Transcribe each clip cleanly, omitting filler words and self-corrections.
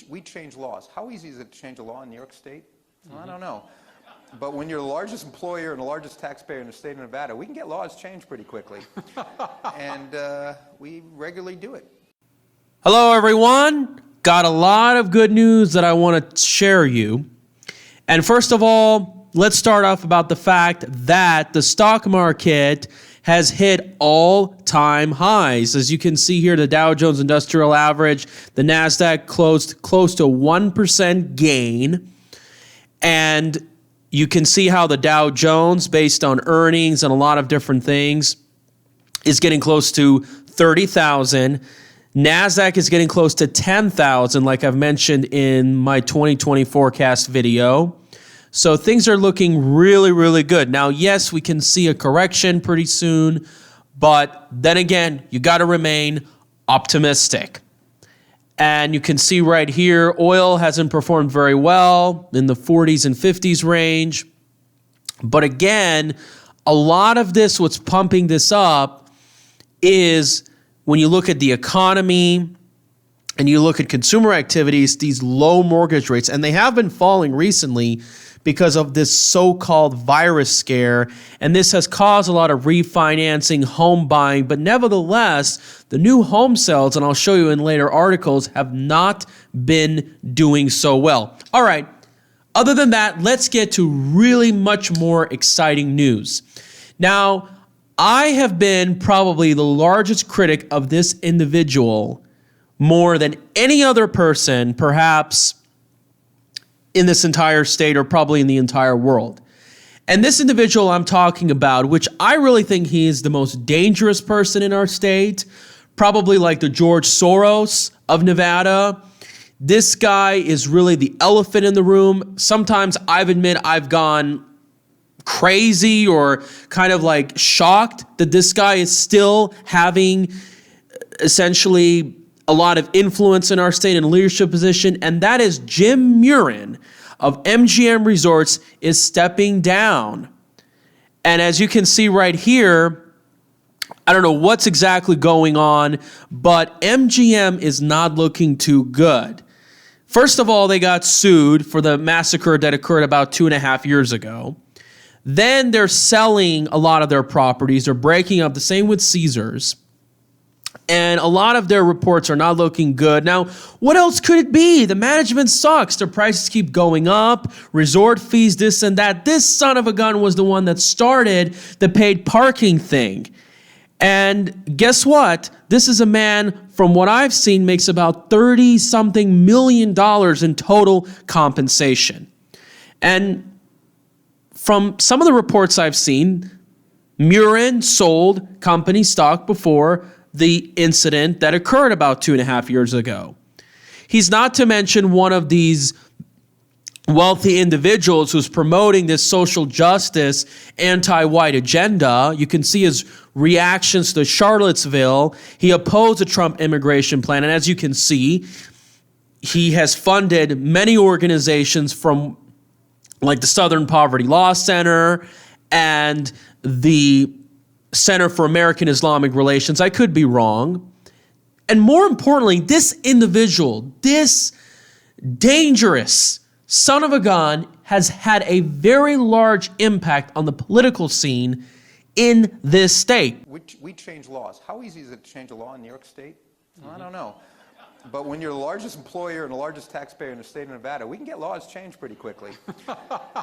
We change laws. How easy is it to change a law in New York State? Well, I don't know. But when you're the largest employer and the largest taxpayer in the state of Nevada, we can get laws changed pretty quickly. And we regularly do it. Hello, everyone. Got a lot of good news that I want to share you. And first of all, let's start off about the fact that the stock market has hit all-time highs. As you can see here, the Dow Jones Industrial Average, the NASDAQ closed close to 1% gain. And you can see how the Dow Jones, based on earnings and a lot of different things, is getting close to 30,000. NASDAQ is getting close to 10,000, like I've mentioned in my 2020 forecast video. So things are looking really, really good. Now, yes, we can see a correction pretty soon, but then again, you got to remain optimistic. And you can see right here, oil hasn't performed very well in the 40s and 50s range. But again, a lot of this, what's pumping this up is when you look at the economy and you look at consumer activities, these low mortgage rates, and they have been falling recently because of this so-called virus scare, and this has caused a lot of refinancing, home buying, but nevertheless, the new home sales, and I'll show you in later articles, have not been doing so well. All right, other than that, let's get to really much more exciting news. Now, I have been probably the largest critic of this individual more than any other person, perhaps in this entire state or probably in the entire world. And this individual I'm talking about, which I really think he is the most dangerous person in our state, probably like the George Soros of Nevada. This guy is really the elephant in the room. Sometimes I've admit I've gone crazy or kind of like shocked that this guy is still having essentially a lot of influence in our state and leadership position, and that is Jim Murren of MGM Resorts is stepping down. And as you can see right here, I don't know what's exactly going on, but MGM is not looking too good. First of all, they got sued for the massacre that occurred about 2.5 years ago. Then they're selling a lot of their properties. They're breaking up. The same with Caesars. And a lot of their reports are not looking good. Now, what else could it be? The management sucks. Their prices keep going up. Resort fees, this and that. This son of a gun was the one that started the paid parking thing. And guess what? This is a man, from what I've seen, makes about $30-something million in total compensation. And from some of the reports I've seen, Murren sold company stock before the incident that occurred about 2.5 years ago. He's not to mention one of these wealthy individuals who's promoting this social justice, anti-white agenda. You can see his reactions to Charlottesville. He opposed the Trump immigration plan. And as you can see, he has funded many organizations from like the Southern Poverty Law Center and the Center for American Islamic Relations. I could be wrong. And more importantly, this individual, this dangerous son of a gun, has had a very large impact on the political scene in this state. We change laws. How easy is it to change a law in New York State? Well, I don't know. But when you're the largest employer and the largest taxpayer in the state of Nevada, we can get laws changed pretty quickly.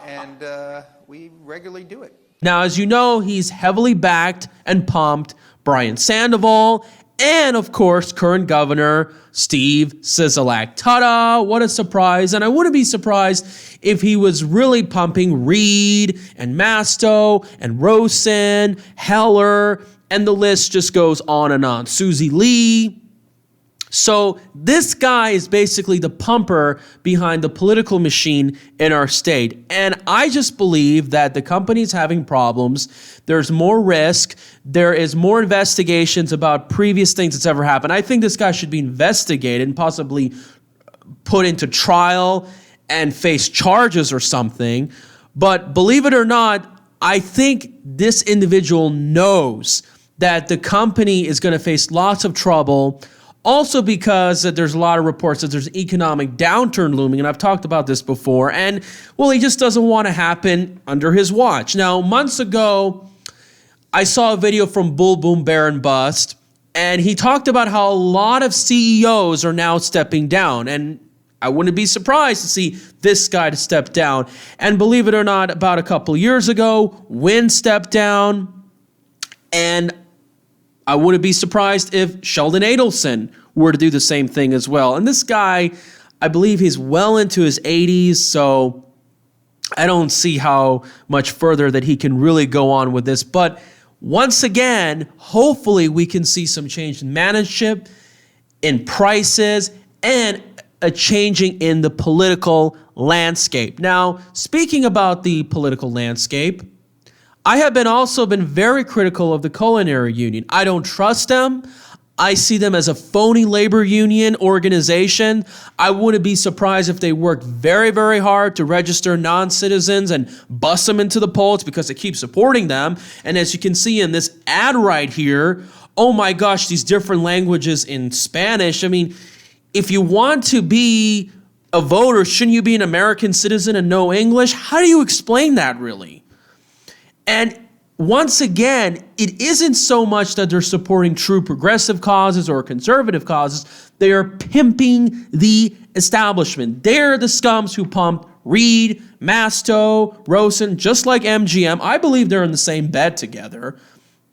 And we regularly do it. Now, as you know, he's heavily backed and pumped Brian Sandoval and, of course, current governor Steve Sisolak. Ta-da! What a surprise. And I wouldn't be surprised if he was really pumping Reid and Masto and Rosen, Heller, and the list just goes on and on. Susie Lee. So this guy is basically the pumper behind the political machine in our state. And I just believe that the company's having problems. There's more risk. There is more investigations about previous things that's ever happened. I think this guy should be investigated and possibly put into trial and face charges or something. But believe it or not, I think this individual knows that the company is going to face lots of trouble Also because that there's a lot of reports that there's an economic downturn looming, and I've talked about this before, and, well, he just doesn't want to happen under his watch. Now, months ago, I saw a video from Bull Boom Bear and Bust, and he talked about how a lot of CEOs are now stepping down, and I wouldn't be surprised to see this guy to step down. And believe it or not, about a couple years ago, Wynn stepped down, and I wouldn't be surprised if Sheldon Adelson were to do the same thing as well. And this guy, I believe he's well into his 80s, so I don't see how much further that he can really go on with this. But once again, hopefully we can see some change in management, in prices, and a changing in the political landscape. Now, speaking about the political landscape, I have also been very critical of the Culinary Union. I don't trust them. I see them as a phony labor union organization. I wouldn't be surprised if they worked very, very hard to register non-citizens and bust them into the polls because they keep supporting them. And as you can see in this ad right here, oh my gosh, these different languages in Spanish. I mean, if you want to be a voter, shouldn't you be an American citizen and know English? How do you explain that, really? And once again, it isn't so much that they're supporting true progressive causes or conservative causes. They are pimping the establishment. They're the scums who pump Reid, Masto, Rosen, just like MGM. I believe they're in the same bed together.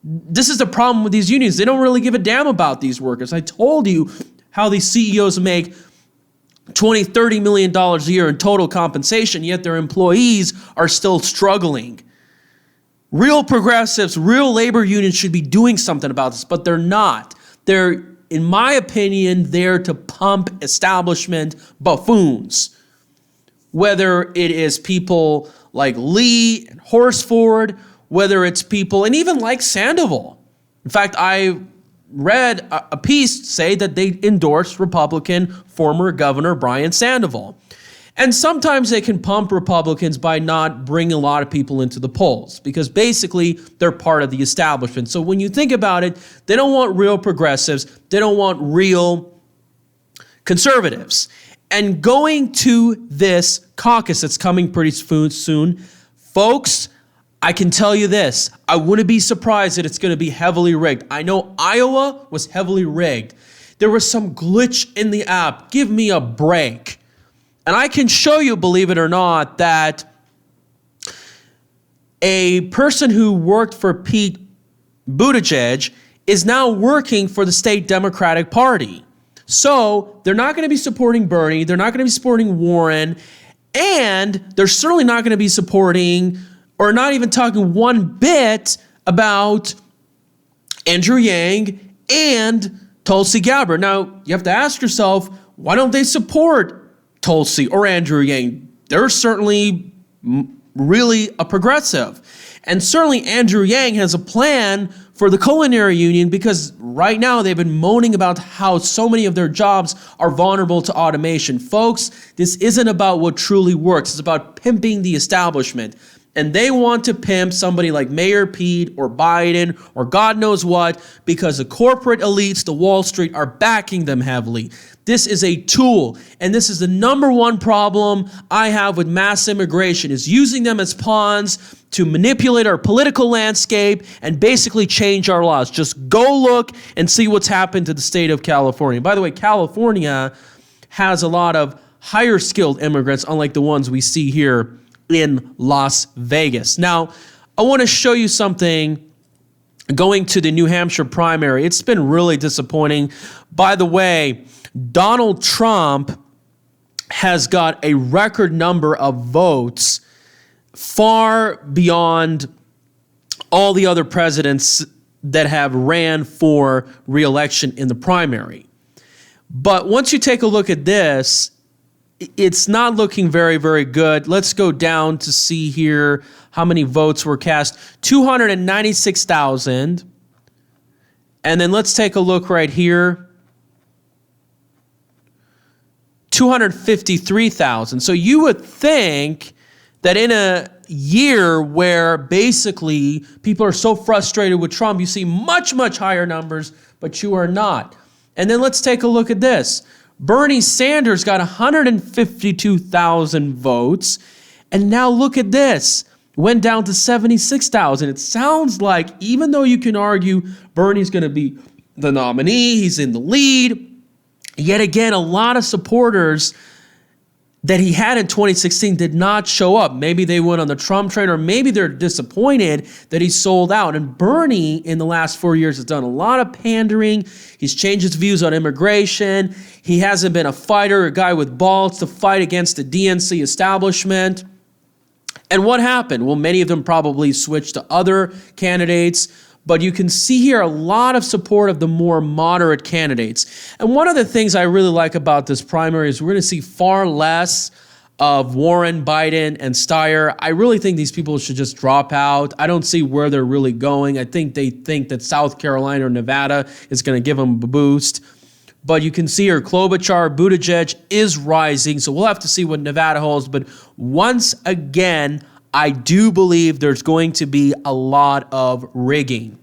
This is the problem with these unions. They don't really give a damn about these workers. I told you how these CEOs make $20, $30 million a year in total compensation, yet their employees are still struggling. Real progressives, real labor unions should be doing something about this, but they're not. They're, in my opinion, there to pump establishment buffoons. Whether it is people like Lee and Horsford, whether it's people, and even like Sandoval. In fact, I read a piece say that they endorsed Republican former Governor Brian Sandoval. And sometimes they can pump Republicans by not bringing a lot of people into the polls because basically they're part of the establishment. So when you think about it, they don't want real progressives. They don't want real conservatives. And going to this caucus that's coming pretty soon, folks, I can tell you this. I wouldn't be surprised that it's going to be heavily rigged. I know Iowa was heavily rigged. There was some glitch in the app. Give me a break. And I can show you, believe it or not, that a person who worked for Pete Buttigieg is now working for the state Democratic Party. So they're not going to be supporting Bernie. They're not going to be supporting Warren. And they're certainly not going to be supporting or not even talking one bit about Andrew Yang and Tulsi Gabbard. Now, you have to ask yourself, why don't they support Tulsi or Andrew Yang? They're certainly really a progressive. And certainly Andrew Yang has a plan for the Culinary Union because right now they've been moaning about how so many of their jobs are vulnerable to automation. Folks, this isn't about what truly works. It's about pimping the establishment. And they want to pimp somebody like Mayor Pete or Biden or God knows what because the corporate elites, the Wall Street, are backing them heavily. This is a tool, and this is the number one problem I have with mass immigration, is using them as pawns to manipulate our political landscape and basically change our laws. Just go look and see what's happened to the state of California. By the way, California has a lot of higher skilled immigrants, unlike the ones we see here in Las Vegas. Now, I want to show you something going to the New Hampshire primary. It's been really disappointing. By the way, Donald Trump has got a record number of votes far beyond all the other presidents that have ran for re-election in the primary. But once you take a look at this, it's not looking very, very good. Let's go down to see here how many votes were cast. 296,000. And then let's take a look right here. 253,000. So you would think that in a year where basically people are so frustrated with Trump, you see much, much higher numbers, but you are not. And then let's take a look at this. Bernie Sanders got 152,000 votes. And now look at this. Went down to 76,000. It sounds like, even though you can argue Bernie's going to be the nominee, he's in the lead, yet again, a lot of supporters that he had in 2016 did not show up. Maybe they went on the Trump train, or maybe they're disappointed that he sold out. And Bernie, in the last 4 years, has done a lot of pandering. He's changed his views on immigration. He hasn't been a fighter, a guy with balls to fight against the DNC establishment. And what happened? Well, many of them probably switched to other candidates. But you can see here a lot of support of the more moderate candidates. And one of the things I really like about this primary is we're going to see far less of Warren, Biden, and Steyer. I really think these people should just drop out. I don't see where they're really going. I think they think that South Carolina or Nevada is going to give them a boost. But you can see here, Klobuchar, Buttigieg is rising. So we'll have to see what Nevada holds. But once again, I do believe there's going to be a lot of rigging.